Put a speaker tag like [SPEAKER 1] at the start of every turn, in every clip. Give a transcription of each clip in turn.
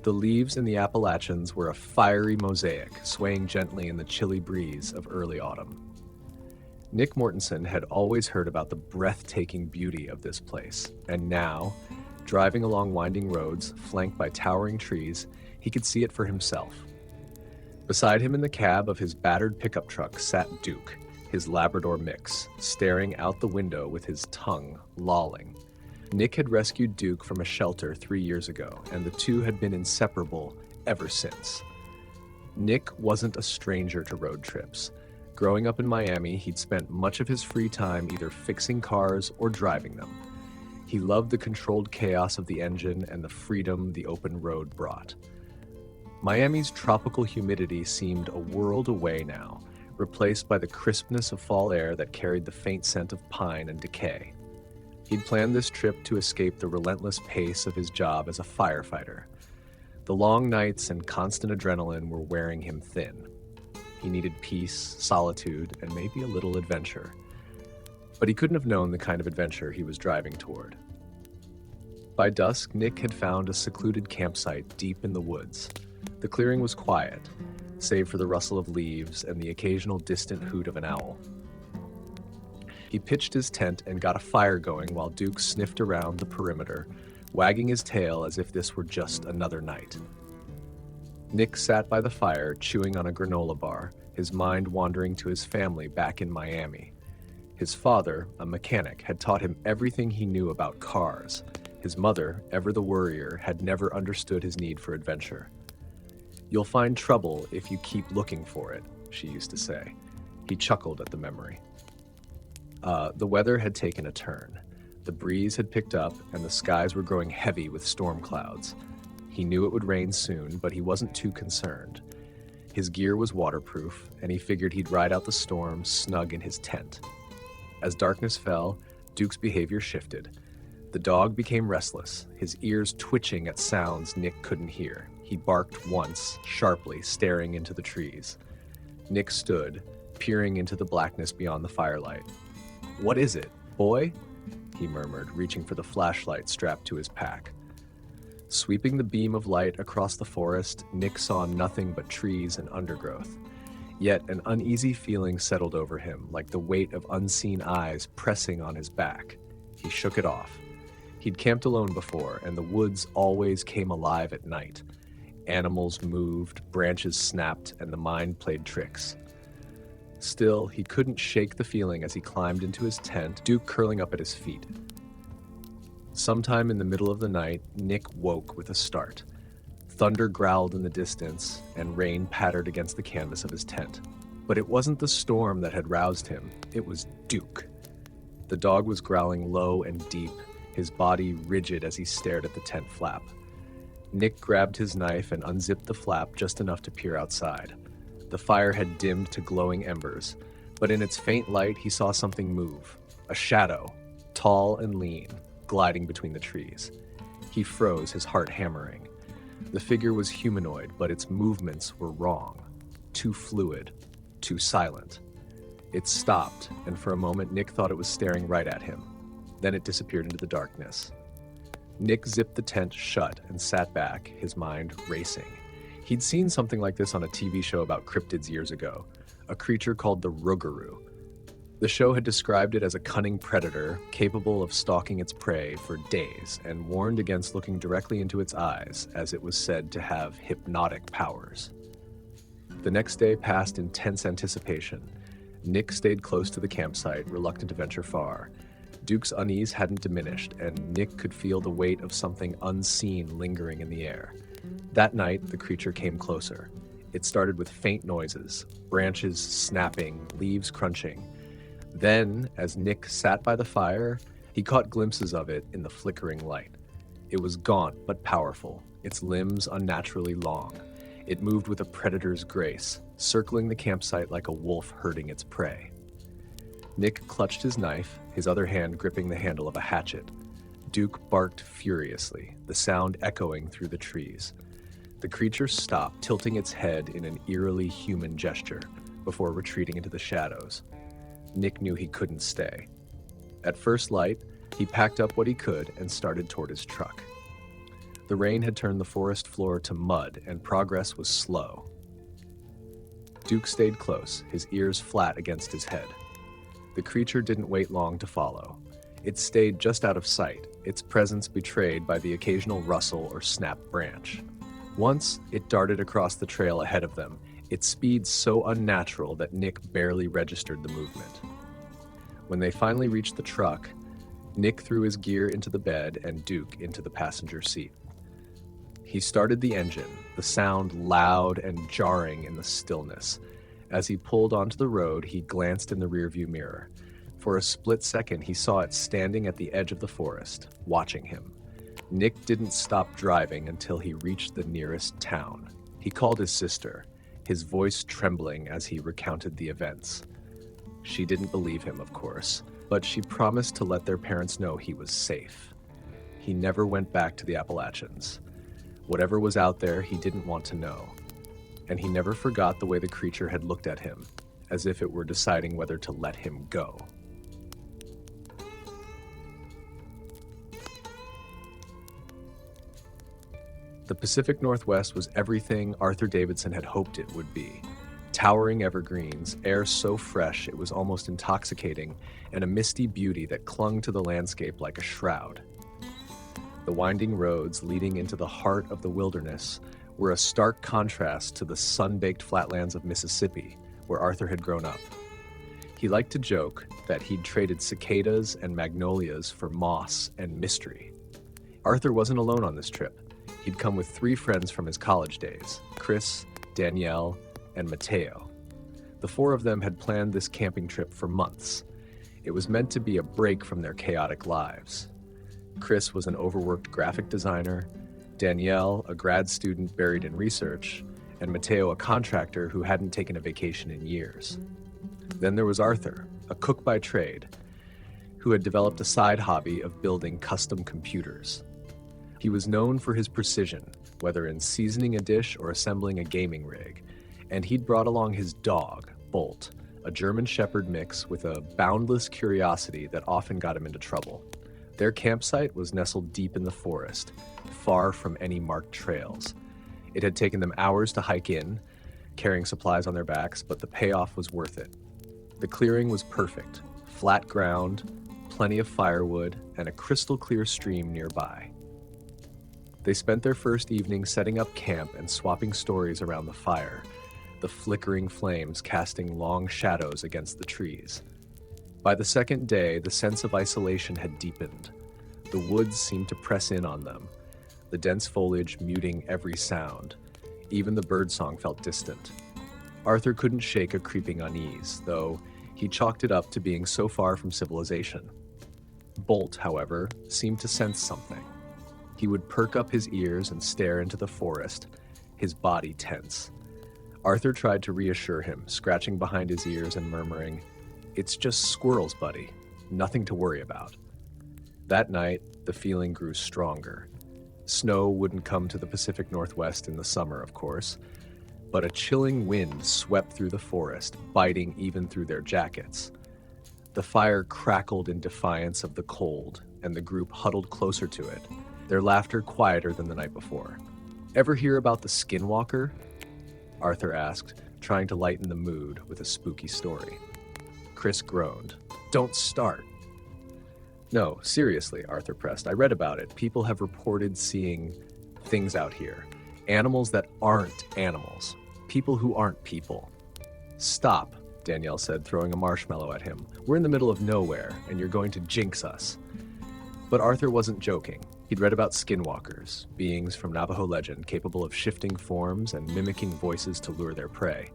[SPEAKER 1] The leaves in the Appalachians were a fiery mosaic, swaying gently in the chilly breeze of early autumn. Nick Mortensen had always heard about the breathtaking beauty of this place, and now, driving along winding roads, flanked by towering trees, he could see it for himself. Beside him in the cab of his battered pickup truck sat Duke, his Labrador mix, staring out the window with his tongue lolling. Nick had rescued Duke from a shelter 3 years ago, and the two had been inseparable ever since. Nick wasn't a stranger to road trips. Growing up in Miami, he'd spent much of his free time either fixing cars or driving them. He loved the controlled chaos of the engine and the freedom the open road brought. Miami's tropical humidity seemed a world away now, replaced by the crispness of fall air that carried the faint scent of pine and decay. He'd planned this trip to escape the relentless pace of his job as a firefighter. The long nights and constant adrenaline were wearing him thin. He needed peace, solitude, and maybe a little adventure. But he couldn't have known the kind of adventure he was driving toward. By dusk, Nick had found a secluded campsite deep in the woods. The clearing was quiet, save for the rustle of leaves and the occasional distant hoot of an owl. He pitched his tent and got a fire going while Duke sniffed around the perimeter, wagging his tail as if this were just another night. Nick sat by the fire, chewing on a granola bar, his mind wandering to his family back in Miami. His father, a mechanic, had taught him everything he knew about cars. His mother, ever the worrier, had never understood his need for adventure. "You'll find trouble if you keep looking for it," she used to say. He chuckled at the memory. The weather had taken a turn. The breeze had picked up, and the skies were growing heavy with storm clouds. He knew it would rain soon, but he wasn't too concerned. His gear was waterproof, and he figured he'd ride out the storm snug in his tent. As darkness fell, Duke's behavior shifted. The dog became restless, his ears twitching at sounds Nick couldn't hear. He barked once, sharply, staring into the trees. Nick stood, peering into the blackness beyond the firelight. "What is it, boy?" he murmured, reaching for the flashlight strapped to his pack. Sweeping the beam of light across the forest, Nick saw nothing but trees and undergrowth. Yet an uneasy feeling settled over him, like the weight of unseen eyes pressing on his back. He shook it off. He'd camped alone before, and the woods always came alive at night. Animals moved, branches snapped, and the mind played tricks. Still, he couldn't shake the feeling as he climbed into his tent, Duke curling up at his feet. Sometime in the middle of the night, Nick woke with a start. Thunder growled in the distance, and rain pattered against the canvas of his tent. But it wasn't the storm that had roused him, it was Duke. The dog was growling low and deep, his body rigid as he stared at the tent flap. Nick grabbed his knife and unzipped the flap just enough to peer outside. The fire had dimmed to glowing embers, but in its faint light he saw something move. A shadow, tall and lean, gliding between the trees. He froze, his heart hammering. The figure was humanoid, but its movements were wrong. Too fluid, too silent. It stopped, and for a moment Nick thought it was staring right at him. Then it disappeared into the darkness. Nick zipped the tent shut and sat back, his mind racing. He'd seen something like this on a TV show about cryptids years ago, a creature called the Rougarou. The show had described it as a cunning predator capable of stalking its prey for days and warned against looking directly into its eyes, as it was said to have hypnotic powers. The next day passed in tense anticipation. Nick stayed close to the campsite, reluctant to venture far. Duke's unease hadn't diminished, and Nick could feel the weight of something unseen lingering in the air. That night, the creature came closer. It started with faint noises, branches snapping, leaves crunching. Then, as Nick sat by the fire, he caught glimpses of it in the flickering light. It was gaunt but powerful, its limbs unnaturally long. It moved with a predator's grace, circling the campsite like a wolf herding its prey. Nick clutched his knife, his other hand gripping the handle of a hatchet. Duke barked furiously, the sound echoing through the trees. The creature stopped, tilting its head in an eerily human gesture, before retreating into the shadows. Nick knew he couldn't stay. At first light, he packed up what he could and started toward his truck. The rain had turned the forest floor to mud, and progress was slow. Duke stayed close, his ears flat against his head. The creature didn't wait long to follow. It stayed just out of sight, its presence betrayed by the occasional rustle or snapped branch. Once, it darted across the trail ahead of them, its speed so unnatural that Nick barely registered the movement. When they finally reached the truck, Nick threw his gear into the bed and Duke into the passenger seat. He started the engine, the sound loud and jarring in the stillness. As he pulled onto the road, he glanced in the rearview mirror. For a split second, he saw it standing at the edge of the forest, watching him. Nick didn't stop driving until he reached the nearest town. He called his sister, his voice trembling as he recounted the events. She didn't believe him, of course, but she promised to let their parents know he was safe. He never went back to the Appalachians. Whatever was out there, he didn't want to know. And he never forgot the way the creature had looked at him, as if it were deciding whether to let him go. The Pacific Northwest was everything Arthur Davidson had hoped it would be. Towering evergreens, air so fresh it was almost intoxicating, and a misty beauty that clung to the landscape like a shroud. The winding roads leading into the heart of the wilderness were a stark contrast to the sun-baked flatlands of Mississippi, where Arthur had grown up. He liked to joke that he'd traded cicadas and magnolias for moss and mystery. Arthur wasn't alone on this trip. He'd come with 3 friends from his college days, Chris, Danielle, and Mateo. The 4 of them had planned this camping trip for months. It was meant to be a break from their chaotic lives. Chris was an overworked graphic designer, Danielle, a grad student buried in research, and Mateo, a contractor who hadn't taken a vacation in years. Then there was Arthur, a cook by trade, who had developed a side hobby of building custom computers. He was known for his precision, whether in seasoning a dish or assembling a gaming rig, and he'd brought along his dog, Bolt, a German Shepherd mix with a boundless curiosity that often got him into trouble. Their campsite was nestled deep in the forest, far from any marked trails. It had taken them hours to hike in, carrying supplies on their backs, but the payoff was worth it. The clearing was perfect, flat ground, plenty of firewood, and a crystal clear stream nearby. They spent their first evening setting up camp and swapping stories around the fire, the flickering flames casting long shadows against the trees. By the second day, the sense of isolation had deepened. The woods seemed to press in on them, the dense foliage muting every sound. Even the birdsong felt distant. Arthur couldn't shake a creeping unease, though he chalked it up to being so far from civilization. Bolt, however, seemed to sense something. He would perk up his ears and stare into the forest, his body tense. Arthur tried to reassure him, scratching behind his ears and murmuring, "It's just squirrels, buddy. Nothing to worry about." That night, the feeling grew stronger. Snow wouldn't come to the Pacific Northwest in the summer, of course, but a chilling wind swept through the forest, biting even through their jackets. The fire crackled in defiance of the cold, and the group huddled closer to it, their laughter quieter than the night before. "Ever hear about the skinwalker?" Arthur asked, trying to lighten the mood with a spooky story. Chris groaned. "Don't start." "No, seriously," Arthur pressed. "I read about it. People have reported seeing things out here. Animals that aren't animals. People who aren't people." "Stop," Danielle said, throwing a marshmallow at him. "We're in the middle of nowhere, and you're going to jinx us." But Arthur wasn't joking. He'd read about skinwalkers, beings from Navajo legend capable of shifting forms and mimicking voices to lure their prey.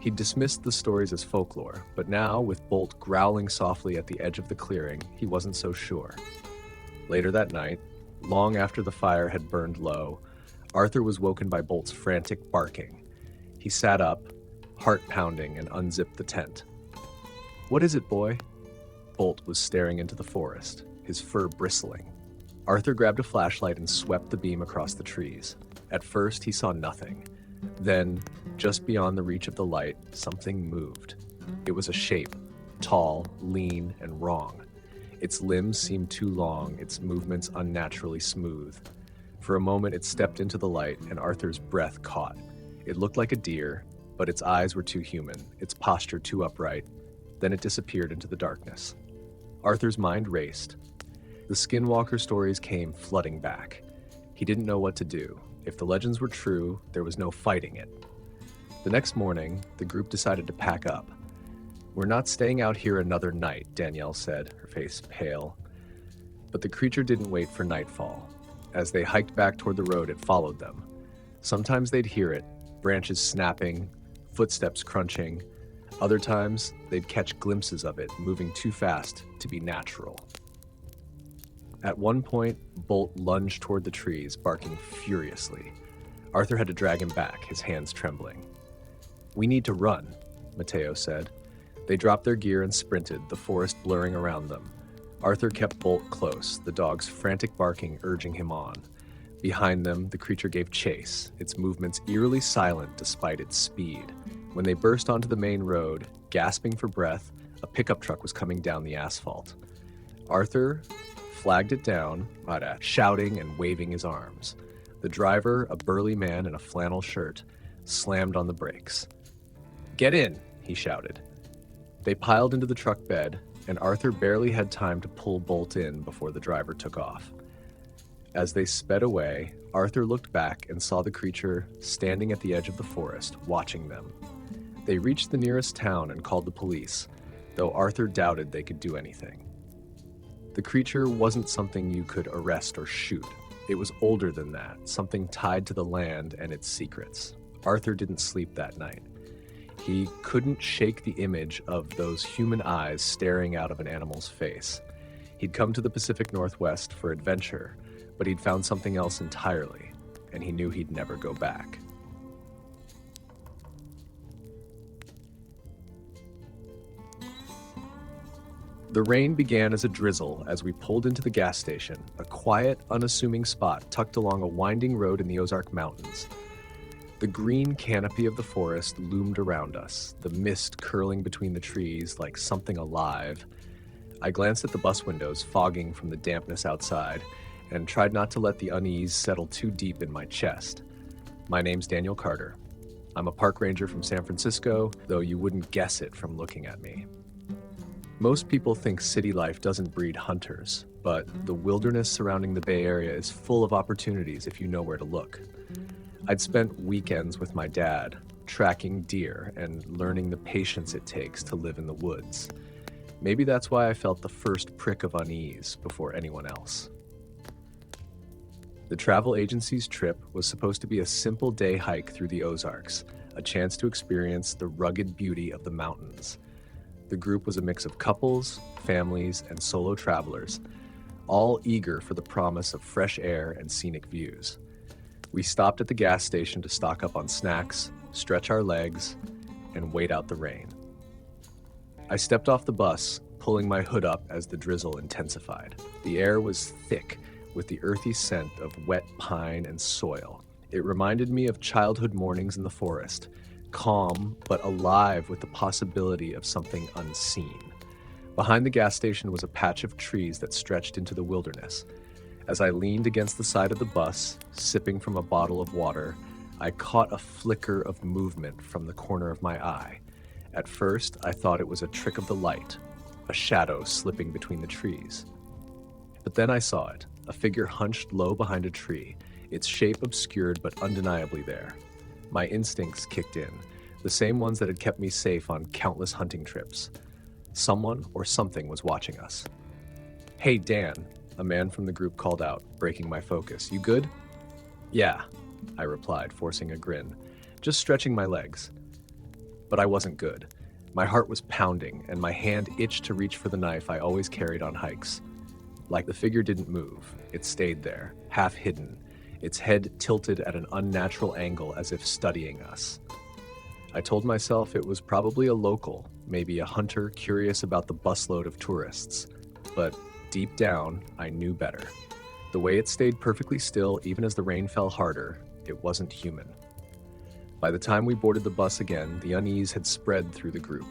[SPEAKER 1] He'd dismissed the stories as folklore, but now, with Bolt growling softly at the edge of the clearing, he wasn't so sure. Later that night, long after the fire had burned low, Arthur was woken by Bolt's frantic barking. He sat up, heart pounding, and unzipped the tent. "What is it, boy?" Bolt was staring into the forest, his fur bristling. Arthur grabbed a flashlight and swept the beam across the trees. At first, he saw nothing. Then, just beyond the reach of the light, something moved. It was a shape, tall, lean, and wrong. Its limbs seemed too long, its movements unnaturally smooth. For a moment, it stepped into the light, and Arthur's breath caught. It looked like a deer, but its eyes were too human, its posture too upright. Then it disappeared into the darkness. Arthur's mind raced. The Skinwalker stories came flooding back. He didn't know what to do. If the legends were true, there was no fighting it. The next morning, the group decided to pack up. "We're not staying out here another night," Danielle said, her face pale. But the creature didn't wait for nightfall. As they hiked back toward the road, it followed them. Sometimes they'd hear it, branches snapping, footsteps crunching. Other times, they'd catch glimpses of it, moving too fast to be natural. At one point, Bolt lunged toward the trees, barking furiously. Arthur had to drag him back, his hands trembling. "We need to run," Mateo said. They dropped their gear and sprinted, the forest blurring around them. Arthur kept Bolt close, the dog's frantic barking urging him on. Behind them, the creature gave chase, its movements eerily silent despite its speed. When they burst onto the main road, gasping for breath, a pickup truck was coming down the asphalt. Arthur flagged it down, shouting and waving his arms. The driver, a burly man in a flannel shirt, slammed on the brakes. "Get in," he shouted. They piled into the truck bed, and Arthur barely had time to pull Bolt in before the driver took off. As they sped away, Arthur looked back and saw the creature standing at the edge of the forest, watching them. They reached the nearest town and called the police, though Arthur doubted they could do anything. The creature wasn't something you could arrest or shoot. It was older than that, something tied to the land and its secrets. Arthur didn't sleep that night. He couldn't shake the image of those human eyes staring out of an animal's face. He'd come to the Pacific Northwest for adventure, but he'd found something else entirely, and he knew he'd never go back. The rain began as a drizzle as we pulled into the gas station, a quiet, unassuming spot tucked along a winding road in the Ozark Mountains. The green canopy of the forest loomed around us, the mist curling between the trees like something alive. I glanced at the bus windows, fogging from the dampness outside, and tried not to let the unease settle too deep in my chest. My name's Daniel Carter. I'm a park ranger from San Francisco, though you wouldn't guess it from looking at me. Most people think city life doesn't breed hunters, but the wilderness surrounding the Bay Area is full of opportunities if you know where to look. I'd spent weekends with my dad, tracking deer and learning the patience it takes to live in the woods. Maybe that's why I felt the first prick of unease before anyone else. The travel agency's trip was supposed to be a simple day hike through the Ozarks, a chance to experience the rugged beauty of the mountains. The group was a mix of couples, families, and solo travelers, all eager for the promise of fresh air and scenic views. We stopped at the gas station to stock up on snacks, stretch our legs, and wait out the rain. I stepped off the bus, pulling my hood up as the drizzle intensified. The air was thick, with the earthy scent of wet pine and soil. It reminded me of childhood mornings in the forest, calm but alive with the possibility of something unseen. Behind the gas station was a patch of trees that stretched into the wilderness. As I leaned against the side of the bus, sipping from a bottle of water, I caught a flicker of movement from the corner of my eye. At first, I thought it was a trick of the light, a shadow slipping between the trees. But then I saw it, a figure hunched low behind a tree, its shape obscured but undeniably there. My instincts kicked in, the same ones that had kept me safe on countless hunting trips. Someone or something was watching us. "Hey, Dan," a man from the group called out, breaking my focus. "You good?" "Yeah," I replied, forcing a grin, just stretching my legs. But I wasn't good. My heart was pounding, and my hand itched to reach for the knife I always carried on hikes. Like the figure didn't move, it stayed there, half hidden, its head tilted at an unnatural angle as if studying us. I told myself it was probably a local, maybe a hunter curious about the busload of tourists. But deep down, I knew better. The way it stayed perfectly still even as the rain fell harder, it wasn't human. By the time we boarded the bus again, the unease had spread through the group.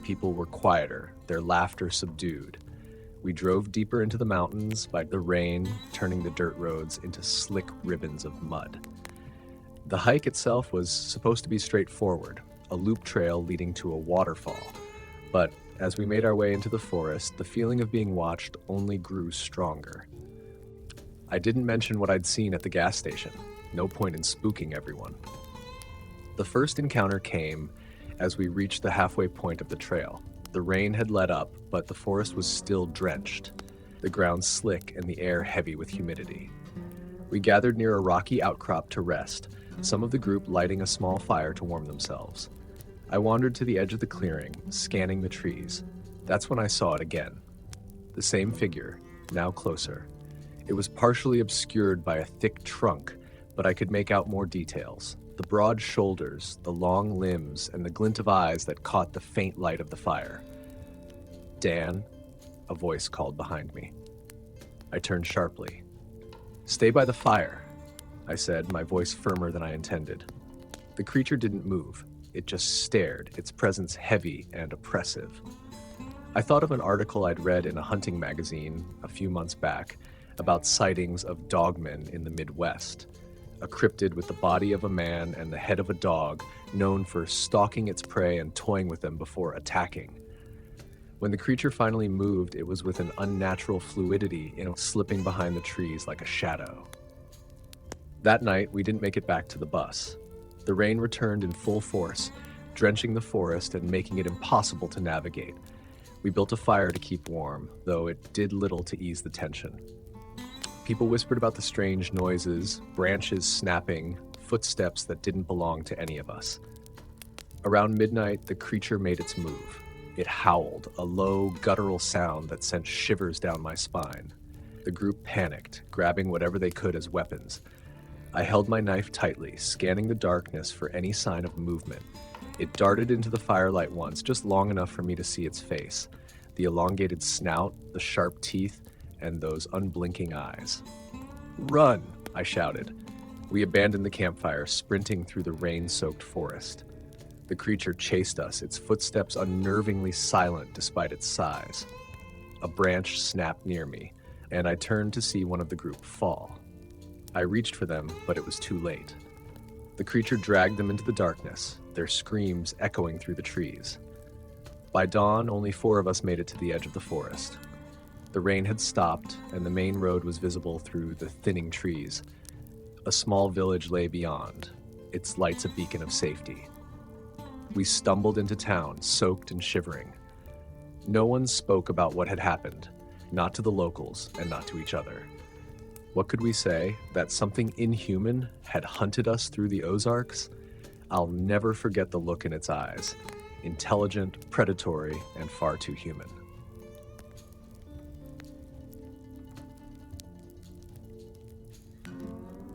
[SPEAKER 1] People were quieter, their laughter subdued. We drove deeper into the mountains by the rain, turning the dirt roads into slick ribbons of mud. The hike itself was supposed to be straightforward, a loop trail leading to a waterfall. But as we made our way into the forest, the feeling of being watched only grew stronger. I didn't mention what I'd seen at the gas station. No point in spooking everyone. The first encounter came as we reached the halfway point of the trail. The rain had let up, but the forest was still drenched, the ground slick and the air heavy with humidity. We gathered near a rocky outcrop to rest, some of the group lighting a small fire to warm themselves. I wandered to the edge of the clearing, scanning the trees. That's when I saw it again. The same figure, now closer. It was partially obscured by a thick trunk, but I could make out more details. The broad shoulders, the long limbs, and the glint of eyes that caught the faint light of the fire. "Dan," a voice called behind me. I turned sharply. "Stay by the fire," I said, my voice firmer than I intended. The creature didn't move. It just stared, its presence heavy and oppressive. I thought of an article I'd read in a hunting magazine a few months back about sightings of dogmen in the Midwest. A cryptid with the body of a man and the head of a dog, known for stalking its prey and toying with them before attacking. When the creature finally moved, it was with an unnatural fluidity, slipping behind the trees like a shadow. That night, we didn't make it back to the bus. The rain returned in full force, drenching the forest and making it impossible to navigate. We built a fire to keep warm, though it did little to ease the tension. People whispered about the strange noises, branches snapping, footsteps that didn't belong to any of us. Around midnight, the creature made its move. It howled, a low, guttural sound that sent shivers down my spine. The group panicked, grabbing whatever they could as weapons. I held my knife tightly, scanning the darkness for any sign of movement. It darted into the firelight once, just long enough for me to see its face. The elongated snout, the sharp teeth, and those unblinking eyes. "Run!" I shouted. We abandoned the campfire, sprinting through the rain-soaked forest. The creature chased us, its footsteps unnervingly silent despite its size. A branch snapped near me, and I turned to see one of the group fall. I reached for them, but it was too late. The creature dragged them into the darkness, their screams echoing through the trees. By dawn, only 4 of us made it to the edge of the forest. The rain had stopped, and the main road was visible through the thinning trees. A small village lay beyond, its lights a beacon of safety. We stumbled into town, soaked and shivering. No one spoke about what had happened, not to the locals and not to each other. What could we say? That something inhuman had hunted us through the Ozarks? I'll never forget the look in its eyes. Intelligent, predatory, and far too human.